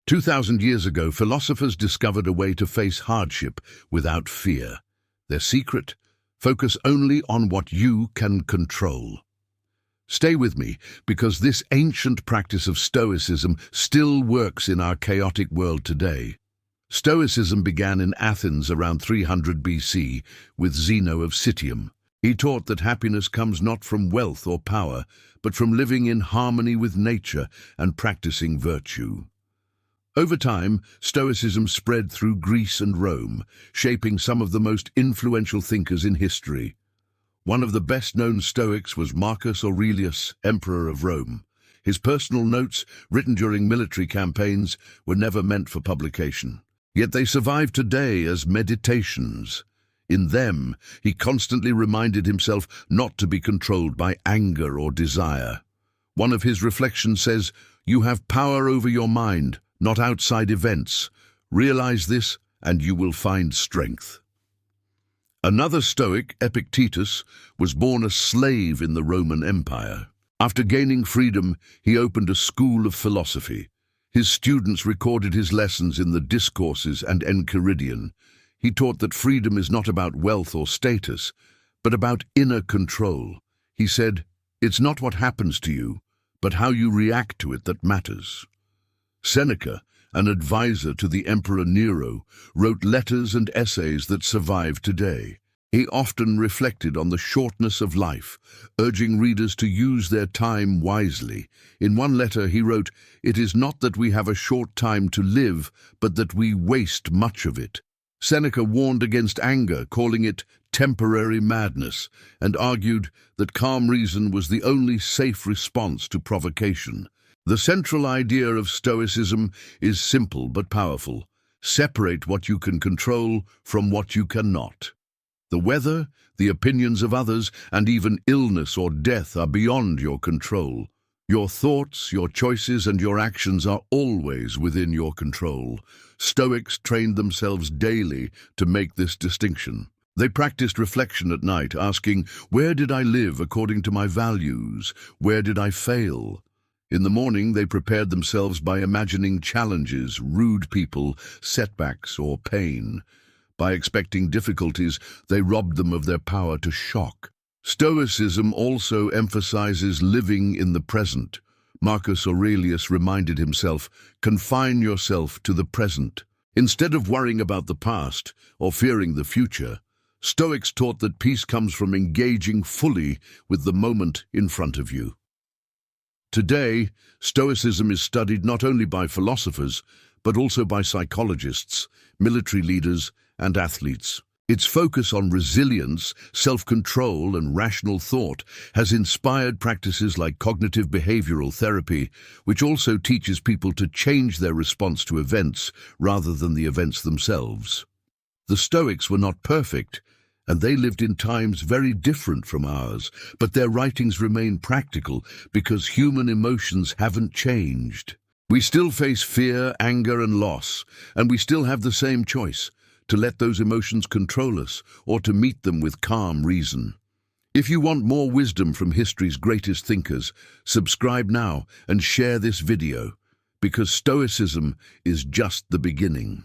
2,000 years ago, philosophers discovered a way to face hardship without fear. Their secret: focus only on what you can control. Stay with me, because this ancient practice of Stoicism still works in our chaotic world today. Stoicism began in Athens around 300 BC with Zeno of Citium. He taught that happiness comes not from wealth or power, but from living in harmony with nature and practicing virtue. Over time, Stoicism spread through Greece and Rome, shaping some of the most influential thinkers in history. One of the best-known Stoics was Marcus Aurelius, Emperor of Rome. His personal notes, written during military campaigns, were never meant for publication. Yet they survive today as meditations. In them, he constantly reminded himself not to be controlled by anger or desire. One of his reflections says, "You have power over your mind, not outside events. Realize this, and you will find strength." Another Stoic, Epictetus, was born a slave in the Roman Empire. After gaining freedom, he opened a school of philosophy. His students recorded his lessons in the Discourses and Enchiridion. He taught that freedom is not about wealth or status, but about inner control. He said, "It's not what happens to you, but how you react to it that matters." Seneca, an advisor to the Emperor Nero, wrote letters and essays that survive today. He often reflected on the shortness of life, urging readers to use their time wisely. In one letter he wrote, "It is not that we have a short time to live, but that we waste much of it." Seneca warned against anger, calling it temporary madness, and argued that calm reason was the only safe response to provocation. The central idea of Stoicism is simple but powerful. Separate what you can control from what you cannot. The weather, the opinions of others, and even illness or death are beyond your control. Your thoughts, your choices, and your actions are always within your control. Stoics trained themselves daily to make this distinction. They practiced reflection at night, asking, "Where did I live according to my values? Where did I fail?" In the morning, they prepared themselves by imagining challenges, rude people, setbacks, or pain. By expecting difficulties, they robbed them of their power to shock. Stoicism also emphasizes living in the present. Marcus Aurelius reminded himself, "Confine yourself to the present." Instead of worrying about the past or fearing the future, Stoics taught that peace comes from engaging fully with the moment in front of you. Today, Stoicism is studied not only by philosophers, but also by psychologists, military leaders, and athletes. Its focus on resilience, self-control, and rational thought has inspired practices like cognitive behavioral therapy, which also teaches people to change their response to events rather than the events themselves. The Stoics were not perfect, and they lived in times very different from ours, but their writings remain practical because human emotions haven't changed. We still face fear, anger, and loss, and we still have the same choice: to let those emotions control us or to meet them with calm reason. If you want more wisdom from history's greatest thinkers, subscribe now and share this video, because Stoicism is just the beginning.